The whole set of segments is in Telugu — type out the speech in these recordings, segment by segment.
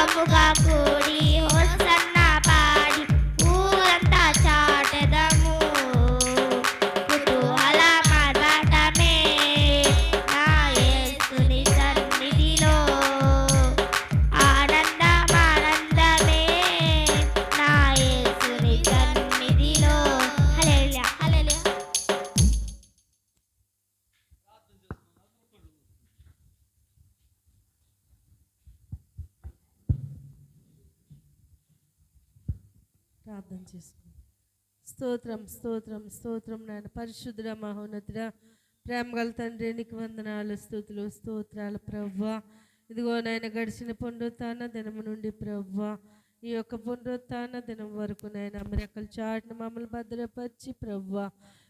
గుంపుగా కూడి హోసన్న పాడి ఊరంతా చాటెదము కుతూహల మరటమే నా యేసుని సన్నిధిలో ఆనందమే నా యేసుని సన్నిధిలో. హల్లెలూయా హల్లెలూయా. ప్రార్థన చేసుకో. స్తోత్రం స్తోత్రం స్తోత్రం నాయన. పరిశుద్ధుడ మహోన్నతుడ ప్రేమగల తండ్రి నీకు వందనాలు స్తుతులు స్తోత్రాలు ప్రవ్వా. ఇదిగో నాయన గడిచిన పునరుత్థాన దినము నుండి ప్రవ్వా ఈ యొక్క పునరుత్థాన దినం వరకు నాయన రెక్కల చాటును మమ్మల్ని భద్రపరిచి ప్రవ్వా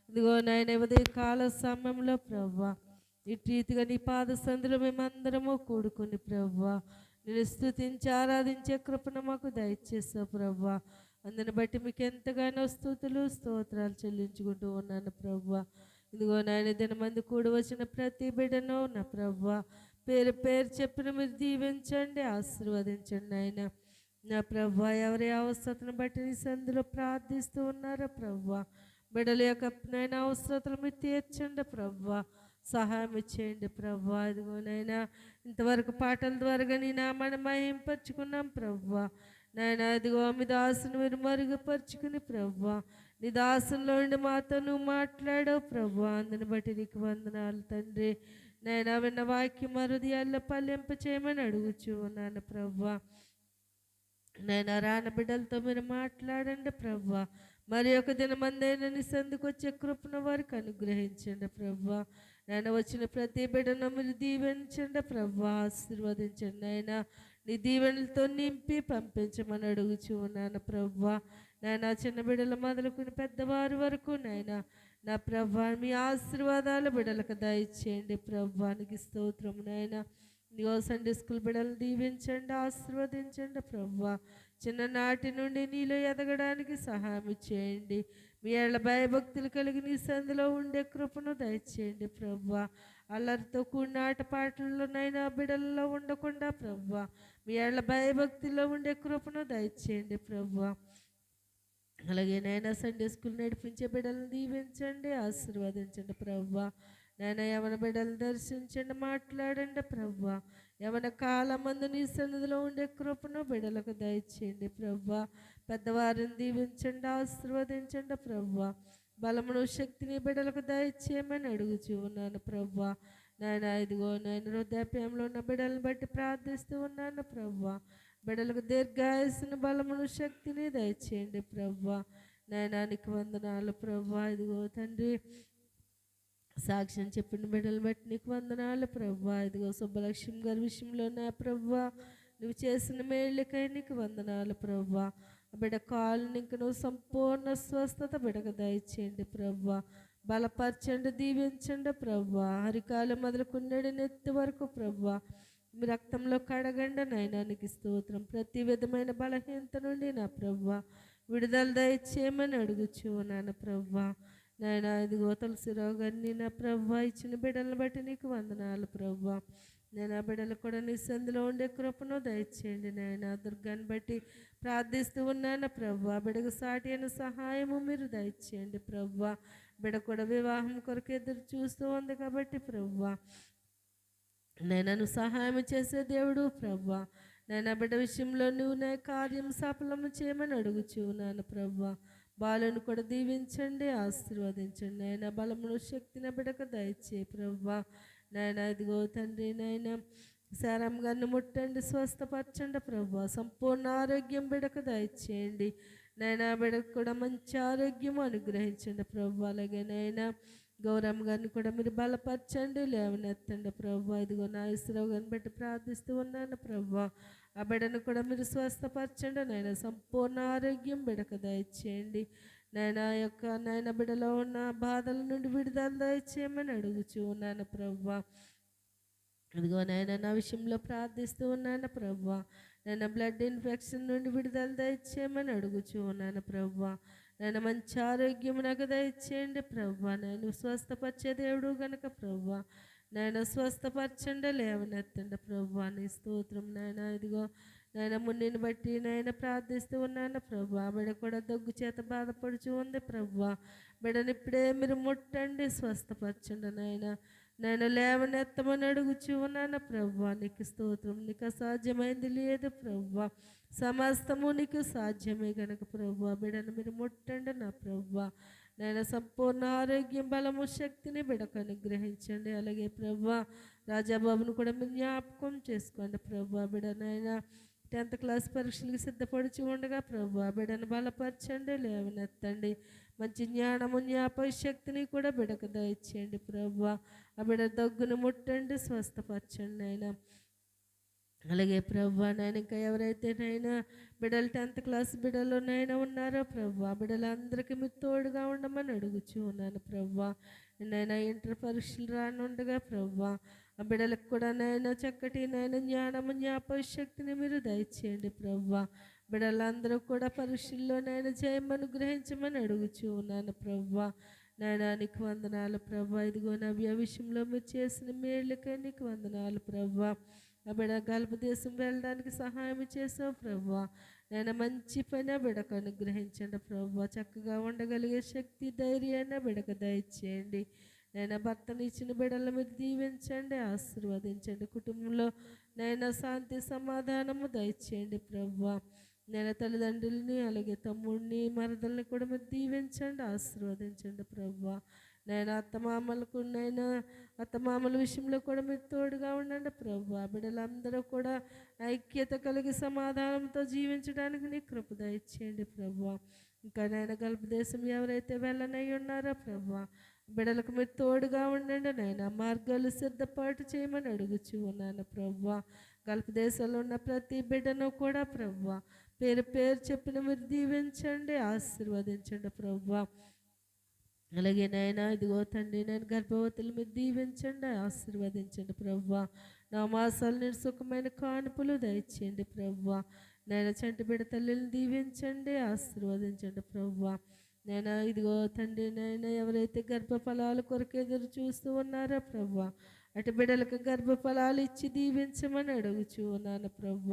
ఇదిగో నాయన ఉదయ కాల సమయంలో ప్రవ్వా ఇటు రీతిగా నీ పాద సందులో మేమందరము కూడుకుని ప్రవ్వా నేను స్తుతించి ఆరాధించే కృపను మాకు దయచేసావు ప్రవ్వా. అందుని బట్టి మీకు ఎంతగానో స్తుతులు స్తోత్రాలు చెల్లించుకుంటూ ఉన్నాను ప్రవ్వా. ఇదిగో నాయన దినమంది కూడి వచ్చిన ప్రతి బిడ్డను నా ప్రవ్వా పేరు పేరు చెప్పిన మీరు దీవించండి ఆశీర్వదించండి ఆయన. నా ప్రవ్వా ఎవరి అవసరతను బట్టి నీ సందులో ప్రార్థిస్తూ ఉన్నారో ప్రవ్వా బిడ్డల యొక్క నైనా అవసరతలు మీరు తీర్చండి ప్రవ్వా. సహాయం ఇచ్చేయండి ప్రవ్వా. ఇదిగోనైనా ఇంతవరకు పాటల ద్వారా నీ నామాన్ని మహింపరుచుకున్నాం ప్రవ్వా. నాయన ఇదిగో మీ దాసును మీరు మరుగుపరుచుకుని ప్రవ్వా నీ దాసుల్లో ఉండి మాతో నువ్వు మాట్లాడావు ప్రవ్వా. అందుని బట్టి నీకు వందనాలు తండ్రి. నాయన విన్న వాక్యం హృదయాల్లో పల్లెంప చేయమని అడుగుచూ ఉన్నాను ప్రవ్వా. నేను రాన బిడ్డలతో మీరు మాట్లాడండి ప్రవ్వా. మరి ఒక దినమందైనా నీ సందుకు వచ్చే కృపను వారికి అనుగ్రహించండి ప్రవ్వా. నేను వచ్చిన ప్రతి బిడ్డను మీరు దీవెంచండి ప్రవ్వా ఆశీర్వదించండి అయినా నీ దీవెనలతో నింపి పంపించమని అడుగుచూ ఉన్నాను ప్రవ్వా. నాయన చిన్న బిడ్డలు మొదలుకుని పెద్దవారి వరకు నాయన నా ప్రవ్వా మీ ఆశీర్వాదాలు బిడ్డలకు దయచేయండి ప్రవ్వానికి స్తోత్రం. నాయన నీవో సండే స్కూల్ బిడ్డలను దీవించండి ఆశీర్వదించండి ప్రవ్వా. చిన్ననాటి నుండి నీలో ఎదగడానికి సహాయం చేయండి. మీ ఏళ్ళ భయభక్తులు కలిగి నీ సందులో ఉండే కృపను దయచేయండి ప్రవ్వా. అల్లరితో కూడిన ఆటపాటల్లోనైనా బిడ్డలలో ఉండకుండా ప్రవ్వా మీ ఏళ్ళ భయభక్తిలో ఉండే కృపను దయచేయండి ప్రవ్వా. అలాగే నైనా సండే స్కూల్ నడిపించే బిడ్డలను దీవించండి ఆశీర్వదించండి ప్రవ్వా. నైనా యవన బిడ్డలను దర్శించండి మాట్లాడండి ప్రవ్వా. యవన కాలమందు నీ సన్నిధిలో ఉండే కృపను బిడ్డలకు దయచేయండి ప్రవ్వా. పెద్దవారిని దీవించండి ఆశీర్వదించండి ప్రవ్వా. బలమును శక్తిని బిడ్డలకు దయచేయమని అడుగుచూ ఉన్నాను ప్రవ్వా. నాయన ఇదిగో నేను వృద్ధాప్యంలో ఉన్న బిడ్డలను బట్టి ప్రార్థిస్తూ ఉన్నాను ప్రవ్వా. బిడ్డలకు దీర్ఘాయుస్సును బలమును శక్తిని దయచేయండి ప్రవ్వా. నాయనానికి వందనాలు ప్రవ్వా. ఇదిగో తండ్రి సాక్ష్యం చెప్పిన బిడ్డలు బట్టి నీకు వందనాలు ప్రవ్వా. ఇదిగో సుబ్బలక్ష్మి గారి విషయంలో నా ప్రవ్వా నువ్వు చేసిన మేళ్ళకై నీకు వందనాలు ప్రవ్వా. బిడ్డ కాలు నీకు నువ్వు సంపూర్ణ స్వస్థత బిడకు దయచేయండి ప్రవ్వా. బలపరచండి దీవించండి ప్రవ్వా. హరికాలు మొదలుకున్నాడు నెత్తి వరకు ప్రవ్వా మీ రక్తంలో కడగండి నయనానికి స్తోత్రం. ప్రతి విధమైన బలహీనత నుండి నా ప్రవ్వా విడుదల దయచేయమని అడుగుచూ నాన్న ప్రవ్వా. నాయన ఇదిగో తులసిరావు గారిని నా ప్రవ్వా ఇచ్చిన బిడ్డలను బట్టి నీకు వందనాలు ప్రవ్వా. నేను ఆ బిడ్డలు కూడా నీ సందులో ఉండే కృపను దయచేయండి నాయన. దుర్గాన్ని బట్టి ప్రార్థిస్తూ ఉన్నాను ప్రవ్వా. బిడకు సాటి అయిన సహాయము మీరు దయచేయండి ప్రవ్వా. బిడ కూడా వివాహం కొరకు ఎదురు చూస్తూ ఉంది కాబట్టి ప్రవ్వా నేను సహాయం చేసే దేవుడు ప్రవ్వా. నేను బిడ్డ విషయంలో నువ్వు నా కార్యం సఫలము చేయమని అడుగుచూ నాన్న ప్రవ్వా. బాలను కూడా దీవించండి ఆశీర్వదించండి నాయన. బలమును శక్తిని బిడక దయచే ప్రవ్వా. నాయన ఇదిగో తండ్రి నాయన శారం గారిని ముట్టండి స్వస్థపరచండి ప్రవ్వా. సంపూర్ణ ఆరోగ్యం బిడక దయచేయండి నాయన. బిడకు కూడా మంచి ఆరోగ్యం అనుగ్రహించండి ప్రవ్వా. అలాగే నాయన గౌరమ్మ గారిని కూడా మీరు బలపరచండి లేవనెత్తండి ప్రవ్వా. ఇదిగో నా ఇసురావు గారిని బట్టి ప్రార్థిస్తూ ఉన్నాను ప్రవ్వా. ఆ బిడ్డను కూడా మీరు స్వస్థపరచండి నాయన. సంపూర్ణ ఆరోగ్యం బిడక దయచేయండి నాయన. యొక్క నాయన బిడ్డలో ఉన్న బాధల నుండి విడుదల దయచేయమని అడుగుచూ ఉన్నాను ప్రవ్వా. ఇదిగో నాయన నా విషయంలో ప్రార్థిస్తూ ఉన్నాను ప్రవ్వా. నేను బ్లడ్ ఇన్ఫెక్షన్ నుండి విడుదల దయచేయమని అడుగుచూ ఉన్నాను ప్రవ్వా. నేను మంచి ఆరోగ్యం నాకు దయచేయండి ప్రవ్వా. నేను స్వస్థపరిచే దేవుడు గనక ప్రవ్వా నేను స్వస్థపరచండి లేవనెత్తండి ప్రవ్వా. నీ స్తోత్రం నాయన. ఇదిగో నాయన మున్నిని బట్టి నాయన ప్రార్థిస్తూ ఉన్నాను ప్రభు. బిడ్డ కూడా దగ్గు చేత బాధపడుచు ఉంది ప్రభు. బిడ్డని ఇప్పుడే మీరు ముట్టండి, స్వస్థపరచండి నాయన. నేను లేవనెత్తమని అడుగుచూ ఉన్నాను ప్రభు. నీకు స్తోత్రం. నీకు అసాధ్యమైంది లేదు ప్రభు. సమస్తము నీకు సాధ్యమే గనక ప్రభు. బిడ్డను మీరు ముట్టండి నా ప్రభు. నేను సంపూర్ణ ఆరోగ్యం, బలము, శక్తిని బిడ్డకు అనుగ్రహించండి. అలాగే ప్రభు రాజాబాబును కూడా మీరు జ్ఞాపకం చేసుకోండి ప్రభు. బిడ్డనైనా 10th క్లాస్ పరీక్షలకు సిద్ధపడుచు ఉండగా ప్రభు బిడ్డను బలపరచండి, లేవనెత్తండి. మంచి జ్ఞానము, జ్ఞాపక శక్తిని కూడా బిడ్డకు దయచేయండి ప్రభు. ఆ బిడ్డ దగ్గును ముట్టండి, స్వస్థపరచండి అయినా. అలాగే ప్రభు నాయన ఇంకా ఎవరైతే నైనా బిడ్డలు 10th క్లాస్ బిడ్డలు నైనా ఉన్నారో ప్రభు బిడ్డలందరికీ మీరు తోడుగా ఉండమని అడుగుచూ ఉన్నాను ప్రభు. నైనా ఇంటర్ పరీక్షలు రానుండగా ప్రభు ఆ బిడ్డలకు కూడా నైనా చక్కటి నైనా జ్ఞానము, జ్ఞాపక శక్తిని మీరు దయచేయండి ప్రభు. బిడ్డలందరూ కూడా పరీక్షల్లో నైనా జయమను గ్రహించమని అడుగుచూ ఉన్నాను ప్రభు. నాయనా నీకు వందనాలు ప్రభు. ఇదిగో నవ్య విషయంలో మీరు చేసిన మేళ్ళకే నీకు వందనాలు ప్రభు. ఆ బిడ్డ గల్ఫ్ దేశం వెళ్ళడానికి సహాయం చేసావు ప్రభు. నేను మంచి పని బిడకు అనుగ్రహించండి ప్రభు. చక్కగా ఉండగలిగే శక్తి, ధైర్యాన్ని బిడకు దయచేయండి. నేను భర్తను ఇచ్చిన బిడ్డలు మీరు దీవించండి, ఆశీర్వదించండి. కుటుంబంలో నైనా శాంతి, సమాధానము దయచేయండి ప్రభు. నేను తల్లిదండ్రులని అలాగే తమ్ముడిని, మరదల్ని కూడా మీరు దీవించండి, ఆశీర్వదించండి ప్రభు. నేను అత్తమామలకు నైనా అత్తమామల విషయంలో కూడా మీరు తోడుగా ఉండండి ప్రభు. బిడ్డలందరూ కూడా ఐక్యత కలిగి సమాధానంతో జీవించడానికి నీ కృప దయచేయండి ప్రభు. ఇంకా నేను గల్ఫ్ దేశం ఎవరైతే వెళ్ళనై ఉన్నారో ప్రభు బిడ్డలకు మీరు తోడుగా ఉండండి నైనా. మార్గాలు సిద్ధపాటు చేయమని అడుగుచూ ఉన్నాను ప్రభు. గల్ఫ్ దేశంలో ఉన్న ప్రతి బిడ్డను కూడా ప్రభు పేరు పేరు చెప్పిన మీరు దీవించండి, ఆశీర్వదించండి ప్రభు. అలాగే నాయనా ఇదిగో తండ్రి నేను గర్భవతులు మీరు దీవించండి, ఆశీర్వదించండి ప్రభు. నా మాసాలు నేను సుఖమైన కానుపులు దయచేయండి ప్రభు. నేను చంటి బిడ్డ తల్లిని దీవించండి, ఆశీర్వదించండి ప్రభు. నేను ఇదిగో తండ్రి నైనా ఎవరైతే గర్భఫలాల కొరకు ఎదురు చూస్తూ ఉన్నారో ప్రభు అటు బిడ్డలకు గర్భఫలాలు ఇచ్చి దీవించమని అడుగుచూ ఉన్నాను ప్రభు.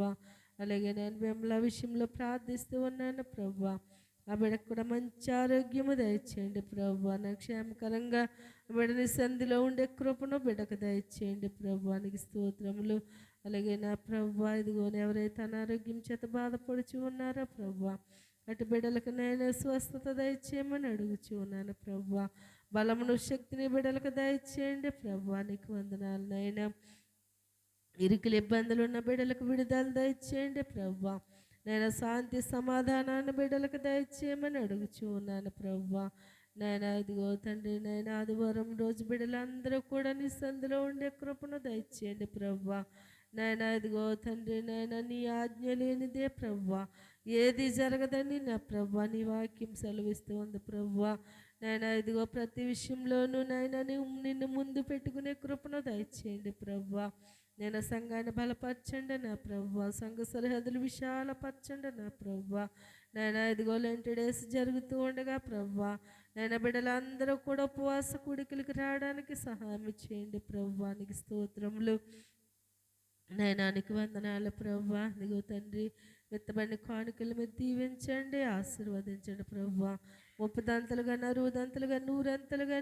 అలాగే నేను మిమ్మల్ని విషయంలో ప్రార్థిస్తూ ఉన్నాను ప్రభు. ఆ బిడ్డకు కూడా మంచి ఆరోగ్యము దయచేయండి ప్రభు. నా క్షేమకరంగా బిడ్డని సంధిలో ఉండే కృపను బిడ్డకు దయచేయండి ప్రభు. నీకు స్తోత్రములు. అలాగే నా ప్రభు ఇదిగో ఎవరైతే అనారోగ్యం చేత బాధపడుచు ఉన్నారో ప్రభు అటు బిడ్డలకు నేను స్వస్థత దయచేయమని అడుగుచూ ఉన్నాను ప్రభు. బలమును, శక్తిని బిడ్డలకు దయచేయండి ప్రభు. నీకు వందనాలు నైనా. ఇరుకులు ఇబ్బందులు ఉన్న బిడ్డలకు విడుదల దయచేయండి ప్రభు. నేను శాంతి, సమాధానాన్ని బిడ్డలకు దయచేయమని అడుగుచూ ఉన్నాను ప్రభు. నాయన ఇదిగో తండ్రి నైనా ఆదివారం రోజు బిడ్డలందరూ కూడా నీ సందులో ఉండే కృపను దయచేయండి ప్రభు. నాయన ఇదిగో తండ్రి నైనా నీ ఆజ్ఞ లేనిదే ప్రభు ఏది జరగదని నా ప్రభు నీ వాక్యం సెలవిస్తూ ఉంది ప్రభు. నాయన ఇదిగో ప్రతి విషయంలోనూ నాయన నిన్ను ముందు పెట్టుకునే కృపను దయచేయండి ప్రభు. నేను సంఘాన్ని బలపరచండి నా ప్రభు. సంఘ సరిహద్దులు విశాలపరచండి నా ప్రభు. నేను ఇదిగో లెంటి డేస్ జరుగుతూ ఉండగా ప్రభు నేను బిడ్డలందరూ కూడా ఉపవాస కూడికలకు రావడానికి సహాయం చేయండి ప్రభు. నీకు స్తోత్రములు. నైనానికి వందనాలు ప్రభు. ఇదిగో తండ్రి విత్తబడిన కానుకలు మీరు దీవించండి, ఆశీర్వదించండి ప్రభు. 30 దంతలుగా, 60 దంతలుగా, 100 అంతలుగా